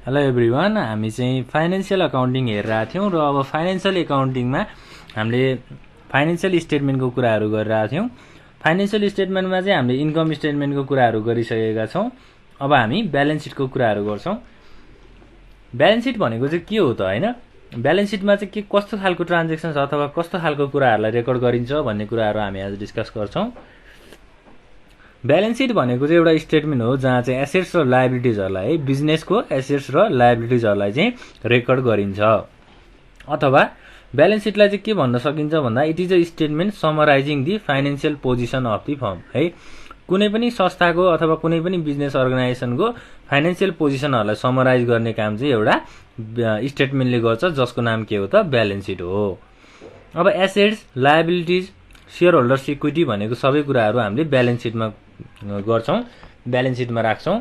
Hello everyone, हामी चाहिँ financial accounting हेरिरहेको थियौँ र अब फाइनेन्सियल एकाउन्टिङमा हामीले फाइनेन्सियल स्टेटमेन्टको कुराहरू गरिरहेको थियौँ। फाइनेन्सियल स्टेटमेन्टमा चाहिँ हामीले इन्कम स्टेटमेन्टको कुराहरू गरिसकेका छौँ। अब हामी ब्यालेन्स सिटको कुराहरू गर्छौँ। ब्यालेन्स सिट भनेको चाहिँ के हो त होइन, ब्यालेन्स सिटमा चाहिँ के कस्तो खालको ट्रान्जेक्सन्स अथवा कस्तो खालको कुराहरूलाई रेकर्ड गरिन्छ भन्ने कुराहरू हामी आज डिस्कस गर्छौँ। ब्यालेन्स सिट भनेको चाहिँ एउटा स्टेटमेन्ट हो जहाँ चाहिँ एसेट्स र लायबिलिटिजहरूलाई है, बिजनेसको एसेट्स र लायबिलिटिजहरूलाई चाहिँ रेकर्ड गरिन्छ। अथवा ब्यालेन्स सिटलाई चाहिँ के भन्न सकिन्छ भन्दा it is a statement summarizing the financial position of the firm है। कुनै पनि संस्थाको अथवा कुनै पनि बिजनेस अर्गनाइजेसनको फाइनेन्सियल पोजिसनहरूलाई समराइज गर्ने काम चाहिँ एउटा स्टेटमेन्टले गर्छ, जसको नाम के हो त ब्यालेन्स सिट हो। अब assets, liabilities, share holders equity भनेको सबै कुराहरू हामीले ब्यालेन्स सिटमा गर्छौँ, ब्यालेन्स सिटमा राख्छौँ।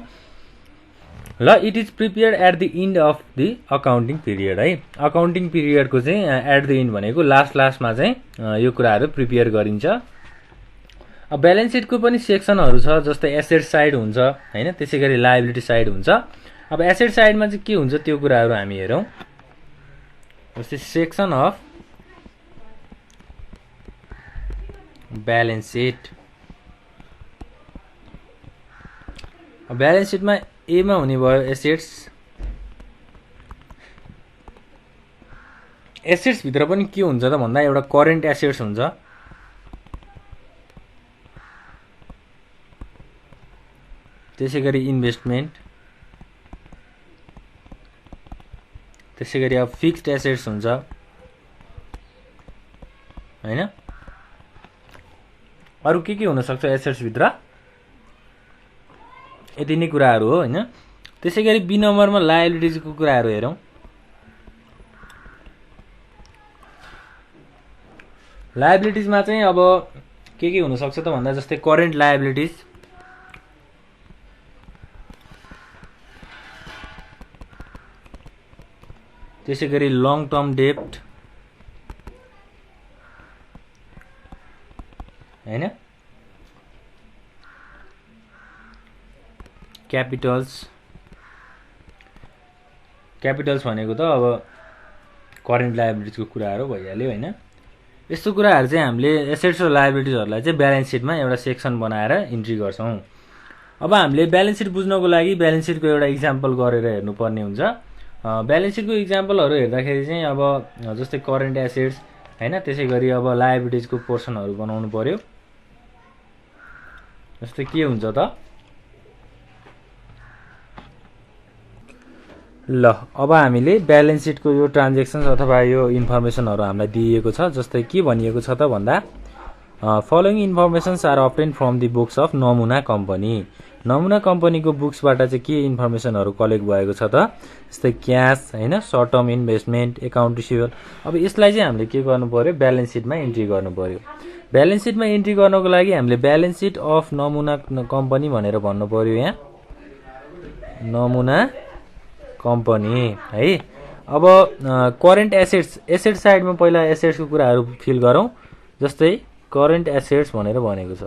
ल, it is prepared at the end of the accounting period है। अकाउन्टिङ पिरियडको चाहिँ एट द इन्ड भनेको लास्टमा चाहिँ यो कुराहरू प्रिपेयर गरिन्छ। अब ब्यालेन्स सिटको पनि सेक्सनहरू छ, जस्तै एसेट साइड हुन्छ होइन, त्यसै गरी लायबिलिटी साइड हुन्छ। अब एसेट साइडमा चाहिँ के हुन्छ त्यो कुराहरू हामी हेरौँ। जस्तै section of balance seat. Balance सिटमा एमा हुने भयो एसेट्स। एसेट्स भित्र पनि के हुन्छ त भन्दा एउटा करेन्ट एसेट्स हुन्छ, त्यसै गरी इन्भेस्टमेन्ट, त्यसै गरी अब फिक्स्ड एसेट्स हुन्छ होइन। अरू के हुन सक्छ एसेट्स भित्र, यति नै कुराहरू हो होइन। त्यसै गरी बी नम्बरमा लायबिलिटिजको कुराहरू हेरौँ। लायबिलिटिजमा चाहिँ अब के हुन सक्छ त भन्दा जस्तै करेन्ट लायबिलिटिज, त्यसै गरी लङ टर्म डेप्ट होइन, क्यापिटल्स भनेको त अब करेन्ट लायबिलिटिजको कुराहरू भइहाल्यो होइन। यस्तो कुराहरू चाहिँ हामीले एसेट्स र लायबिलिटिजहरूलाई चाहिँ ब्यालेन्स सिटमा एउटा सेक्सन बनाएर इन्ट्री गर्छौँ। अब हामीले ब्यालेन्स सिट बुझ्नको लागि ब्यालेन्स सिटको एउटा इक्जाम्पल गरेर हेर्नुपर्ने हुन्छ। ब्यालेन्स सिटको इक्जाम्पलहरू हेर्दाखेरि चाहिँ अब जस्तै करेन्ट एसेट्स होइन, त्यसै गरी अब लायबिलिटिजको पोर्सनहरू बनाउनु पर्यो। जस्तै के हुन्छ त, ल अब हामीले ब्यालेन्स सिटको यो ट्रान्जेक्सन्स अथवा यो इन्फर्मेसनहरू हामीलाई दिइएको छ। जस्तै के भनिएको छ त भन्दा following informations are obtained from the books of Namuna company. Namuna कम्पनीको बुक्सबाट चाहिँ के इन्फर्मेसनहरू कलेक्ट भएको छ त, जस्तै क्यास होइन, short term investment, account receivable. अब यसलाई चाहिँ हामीले के गर्नु पर्यो, ब्यालेन्स सिटमा इन्ट्री गर्नु पर्यो। ब्यालेन्स सिटमा इन्ट्री गर्नको लागि हामीले balance seat of Namuna company भनेर भन्नु पर्यो यहाँ, नमुना कम्पनी है। अब करेन्ट एसेट साइडमा पहिला एसेट्सको कुराहरू फिल गरौँ। जस्तै करेन्ट एसेट्स भनेर भनेको छ।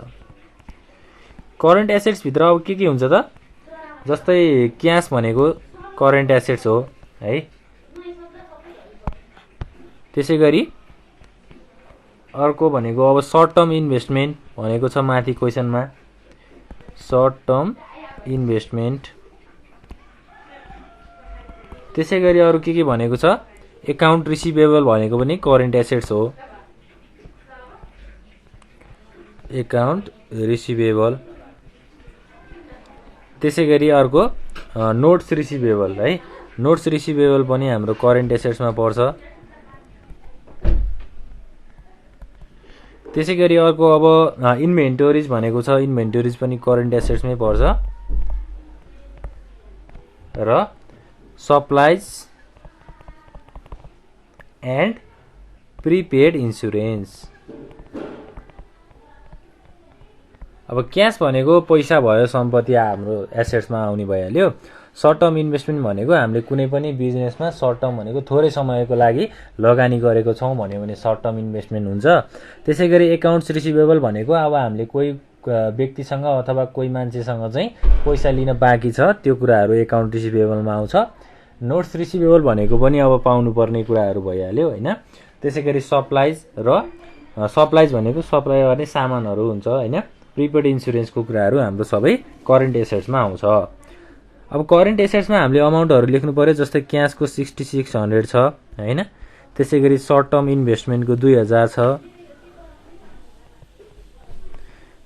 करेन्ट एसेट्स भित्र अब के हुन्छ त, जस्तै क्यास भनेको करेन्ट एसेट्स हो है। त्यसै गरी अर्को भनेको अब सर्ट टर्म इन्भेस्टमेन्ट भनेको छ माथि क्वेसनमा, सर्ट टर्म इन्भेस्टमेन्ट। त्यसै गरी अरू के भनेको छ, एकाउन्ट रिसिभेबल भनेको पनि करेन्ट एसेट्स हो, एकाउन्ट रिसिभेबल। त्यसै गरी अर्को नोट्स रिसिभेबल है, नोट्स रिसिभेबल पनि हाम्रो करेन्ट एसेट्समा पर्छ। त्यसै गरी अर्को अब इन्भेन्टोरिज भनेको छ, इन्भेन्टोरिज पनि करेन्ट एसेट्समै पर्छ। र सप्लाइज एन्ड प्रिपेड इन्सुरेन्स। अब क्यास भनेको पैसा भयो, सम्पत्ति हाम्रो एसेट्समा आउने भइहाल्यो। सर्ट टर्म इन्भेस्टमेन्ट भनेको हामीले कुनै पनि बिजनेसमा सर्ट टर्म भनेको थोरै समयको लागि लगानी गरेको छौँ भन्यो भने सर्ट टर्म इन्भेस्टमेन्ट हुन्छ। त्यसै गरी एकाउन्ट्स रिसिभेबल भनेको अब हामीले कोही व्यक्तिसँग अथवा कोही मान्छेसँग चाहिँ पैसा लिन बाँकी छ त्यो कुराहरू एकाउन्ट रिसिभेबलमा आउँछ। नोट्स रिसिभेबल भनेको पनि अब पाउनुपर्ने कुराहरू भइहाल्यो होइन। त्यसै गरी सप्लाइज भनेको सप्लाई गर्ने सामानहरू हुन्छ होइन। प्रिपेड इन्सुरेन्सको कुराहरू हाम्रो सबै करेन्ट एसेट्समा आउँछ। अब करेन्ट एसेट्समा हामीले अमाउन्टहरू लेख्नु पऱ्यो, जस्तै क्यासको 6600 छ होइन। त्यसै गरी सर्ट टर्म इन्भेस्टमेन्टको 2000 छ।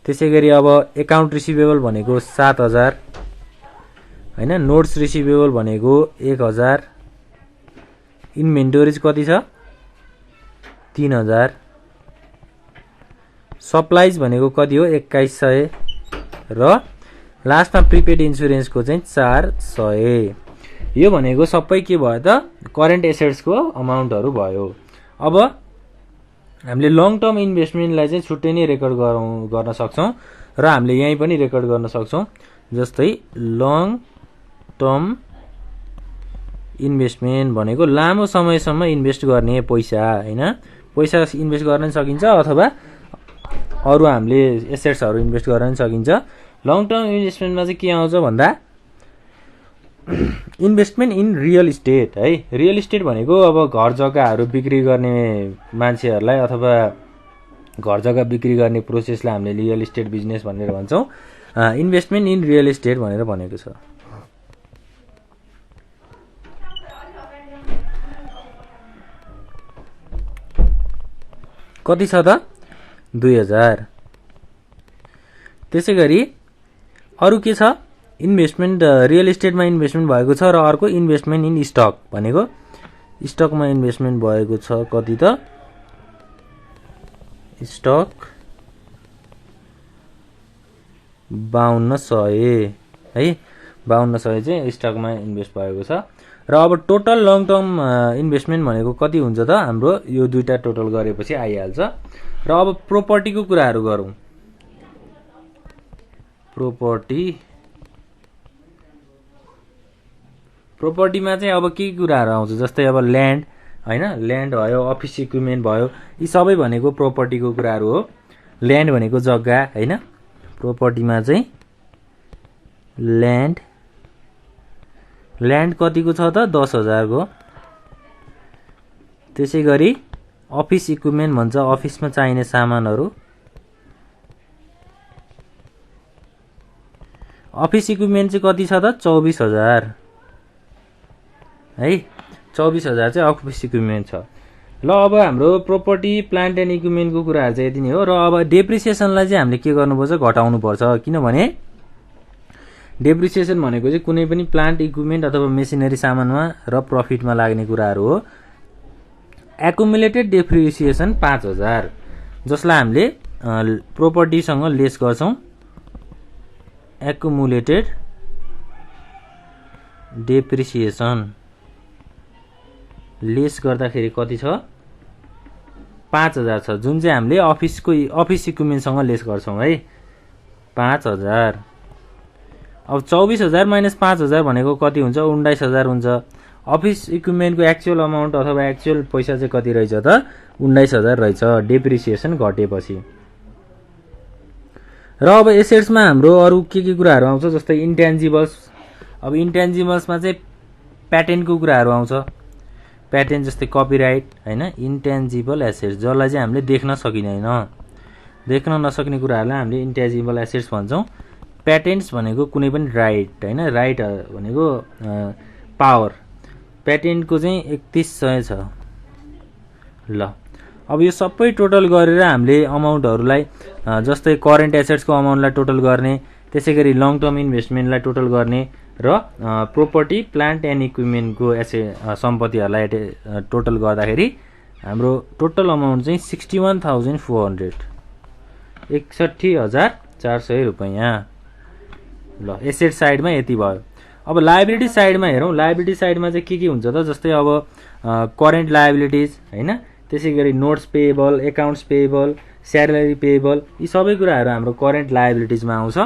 त्यसै गरी अब एकाउन्ट रिसिभेबल भनेको 7000 होइन। नोट्स रिसिभेबल भनेको 1000। इन्भेन्टोरिज कति छ 3000। सप्लाइज भनेको कति हो 2100 र लास्टमा प्रिपेड इन्सुरेन्सको चाहिँ 400। यो भनेको सबै के भयो त करेन्ट एसेट्सको अमाउन्टहरू भयो। अब हामीले लङ टर्म इन्भेस्टमेन्टलाई चाहिँ छुट्टै नै रेकर्ड गर्न सक्छौँ र हामीले यहीँ पनि रेकर्ड गर्न सक्छौँ। जस्तै लङ टर्म इन्भेस्टमेन्ट भनेको लामो समयसम्म इन्भेस्ट गर्ने पैसा होइन। पैसा इन्भेस्ट गर्न पनि सकिन्छ अथवा अरू हामीले एसेट्सहरू इन्भेस्ट गर्न पनि सकिन्छ। लङ टर्म इन्भेस्टमेन्टमा चाहिँ के आउँछ भन्दा इन्भेस्टमेन्ट इन रियल इस्टेट है। रियल इस्टेट भनेको अब घर जग्गाहरू बिक्री गर्ने मान्छेहरूलाई अथवा घर जग्गा बिक्री गर्ने प्रोसेसलाई हामीले रियल इस्टेट बिजनेस भनेर भन्छौँ। इन्भेस्टमेन्ट इन रियल इस्टेट भनेर भनेको छ। कति छ त 2000। त्यसै गरी अरू के छ इन्भेस्टमेन्ट रियल इस्टेटमा इन्भेस्टमेन्ट भएको छ र अर्को इन्भेस्टमेन्ट इन स्टक भनेको स्टकमा इन्भेस्टमेन्ट भएको छ कति त स्टक 5200 है। 5200 चाहिँ स्टकमा इन्भेस्ट भएको छ। र अब टोटल लङ टर्म इन्भेस्टमेन्ट भनेको कति हुन्छ त हाम्रो यो दुईटा टोटल गरेपछि आइहाल्छ। र अब प्रोपर्टीको कुराहरू गरौँ। प्रोपर्टीमा चाहिँ अब के कुराहरू आउँछ जस्तै अब ल्यान्ड होइन। ल्यान्ड भयो, अफिस इक्विपमेन्ट भयो, यी सबै भनेको प्रोपर्टीको कुराहरू हो। ल्यान्ड भनेको जग्गा होइन। प्रोपर्टीमा चाहिँ ल्यान्ड कतिको छ त 10,000 को। त्यसै गरी अफिस इक्विपमेन्ट भन्छ अफिसमा चाहिने सामानहरू। अफिस इक्विपमेन्ट चाहिँ कति छ त 24,000 है। 24,000 चाहिँ अफिस इक्विपमेन्ट छ। ल अब हाम्रो प्रोपर्टी प्लान्ट एन्ड इक्विपमेन्टको कुराहरू चाहिँ यति नै हो। र अब डेप्रिसिएसनलाई चाहिँ हामीले के गर्नुपर्छ घटाउनुपर्छ, किनभने डेप्रिसिएसन भनेको चाहिँ कुनै पनि प्लान्ट इक्विपमेन्ट अथवा मेसिनरी सामानमा र प्रफिटमा लाग्ने कुराहरू हो। एकुमुलेटेड डेप्रिसिएसन 5000 जसलाई हामीले प्रोपर्टीसँग लेस गर्छौँ। एकुमुलेटेड डेप्रिसिएसन लेस गर्दाखेरि कति छ 5000 छ, जुन चाहिँ हामीले अफिस इक्विपमेन्टसँग लेस गर्छौँ है 5000। अब 24,000 माइनस 5,000 भनेको कति हुन्छ 19,000 हुन्छ। अफिस इक्विपमेन्टको एक्चुअल अमाउन्ट अथवा एक्चुअल पैसा चाहिँ कति रहेछ त 19,000 रहेछ डेप्रिसिएसन घटेपछि। र अब एसेट्समा हाम्रो अरू के कुराहरू आउँछ जस्तै इन्ट्यान्जिबल्स। अब इन्ट्यान्जिबल्समा चाहिँ प्याटेन्टको कुराहरू आउँछ। प्याटेन्ट जस्तै कपिराइट होइन। इन्ट्यान्जिबल एसेट्स जसलाई चाहिँ हामीले देख्न सकिँदैन, देख्न नसक्ने कुराहरूलाई हामीले इन्ट्यान्जिबल एसेट्स भन्छौँ। प्याटेन्ट्स भनेको कुनै पनि राइट होइन। राइट भनेको पावर। प्याटेन्टको चाहिँ 3100 छ। ल अब यो सबै टोटल गरेर हामीले अमाउन्टहरूलाई जस्तै करेन्ट एसेट्सको अमाउन्टलाई टोटल गर्ने, त्यसै गरी लङ टर्म इन्भेस्टमेन्टलाई टोटल गर्ने र प्रोपर्टी प्लान्ट एन्ड इक्विपमेन्टको सम्पत्तिहरूलाई टोटल गर्दाखेरि हाम्रो टोटल अमाउन्ट चाहिँ 61,400 61,400 रुपैयाँ। ल एसेट साइडमा यति भयो। अब लायबिलिटी साइडमा हेरौँ। लायबिलिटी साइडमा चाहिँ के हुन्छ त जस्तै अब करेन्ट लायबिलिटिज होइन। त्यसै गरी notes payable, accounts payable, salary payable, यी सबै कुराहरू हाम्रो करेन्ट लायबिलिटिजमा आउँछ।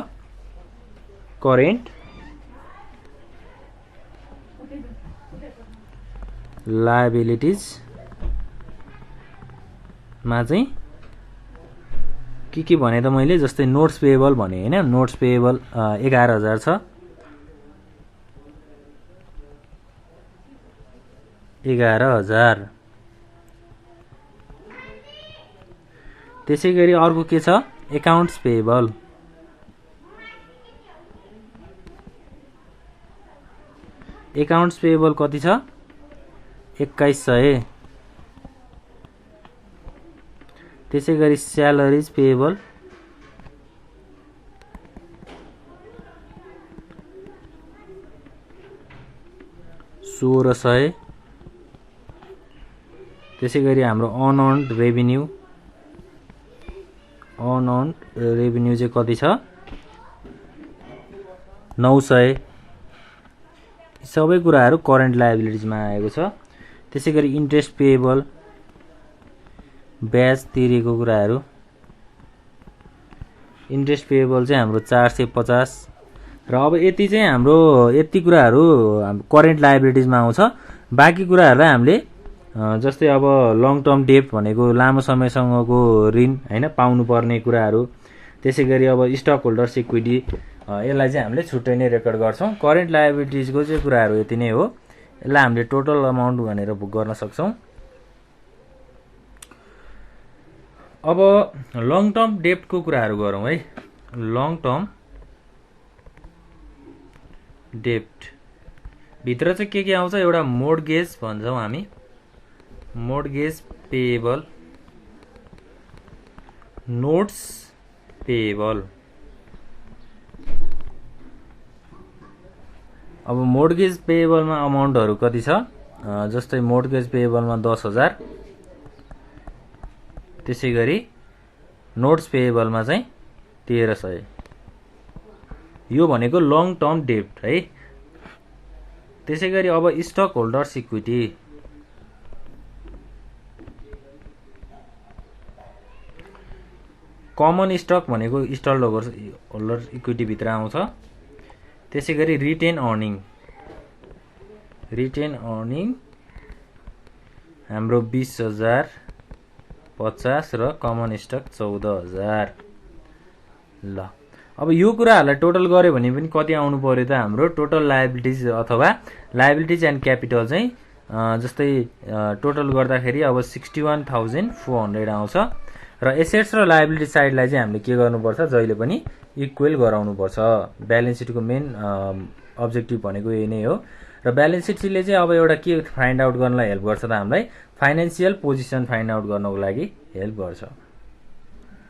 करेन्ट लायबिलिटिजमा चाहिँ के भने त मैले जस्तै नोट्स पेएबल भने होइन। नोट्स पेएबल 11,000 छ। 11,000। त्यसै गरी अर्को के छ एकाउन्ट्स पेएबल। एकाउन्ट्स पेएबल कति छ 2100। त्यसै गरी स्यालरिज पेएबल 1600। त्यसै गरी हाम्रो अनअर्न्ड रेभिन्यू चाहिँ कति छ 900। सबै कुराहरू करेन्ट लायबिलिटिजमा आएको छ। त्यसै गरी इन्ट्रेस्ट पेएबल ब्याज तिरेको कुराहरू इन्ट्रेस्ट पेएबल चाहिँ हाम्रो 450 र अब यति चाहिँ हाम्रो यति कुराहरू करेन्ट लायबिलिटिजमा आउँछ। बाँकी कुराहरूलाई हामीले जस्तै अब लङ टर्म डेट भनेको लामो समयसँगको ऋण हैन पाउनुपर्ने कुराहरू। त्यसै गरी अब स्टक होल्डर्स इक्विटी यसलाई चाहिँ हामीले छुट्टै नै रेकर्ड गर्छौं। करेन्ट लायबिलिटिजको चाहिँ कुराहरू यति नै हो। यसलाई हामीले टोटल अमाउन्ट भनेर बुक गर्न सक्छौं। अब लङ टर्म डेब्टको कुराहरू गरौँ है। लङ टर्म डेब्ट भित्र चाहिँ के आउँछ एउटा मोर्टगेज भन्छौं हामी मोर्टगेज पेएबल नोट्स पेएबल। अब मोर्टगेज पेएबलमा अमाउन्टहरू कति छ जस्तै मोर्टगेज पेएबलमा 10,000। त्यसै गरी नोट्स पेएबलमा चाहिँ 1300। यो भनेको लङ टर्म डेब्ट है। त्यसै गरी अब stock holders equity common stock भनेको स्टक होल्डर इक्विटी भित्र आउँछ। त्यसै गरी रिटेन अर्निङ हाम्रो 20,050 र कमन स्टक 14,000। ल अब यो कुराहरूलाई टोटल गर्यो भने पनि कति आउनु पर्यो त हाम्रो टोटल लायबिलिटिज अथवा लायबिलिटिज एन्ड क्यापिटल चाहिँ जस्तै टोटल गर्दाखेरि अब 61,400 आउँछ। र एसेट्स र लायबिलिटी साइडलाई चाहिँ हामीले के गर्नुपर्छ जहिले पनि इक्वल गराउनुपर्छ। ब्यालेन्स सिटको मेन अब्जेक्टिभ भनेको यही नै हो। र ब्यालेन्स सिटले चाहिँ अब एउटा के फाइन्ड आउट गर्नलाई हेल्प गर्छ त हामीलाई फाइनान्शियल पोजिसन फाइन्ड आउट गर्नको लागि हेल्प गर्छ।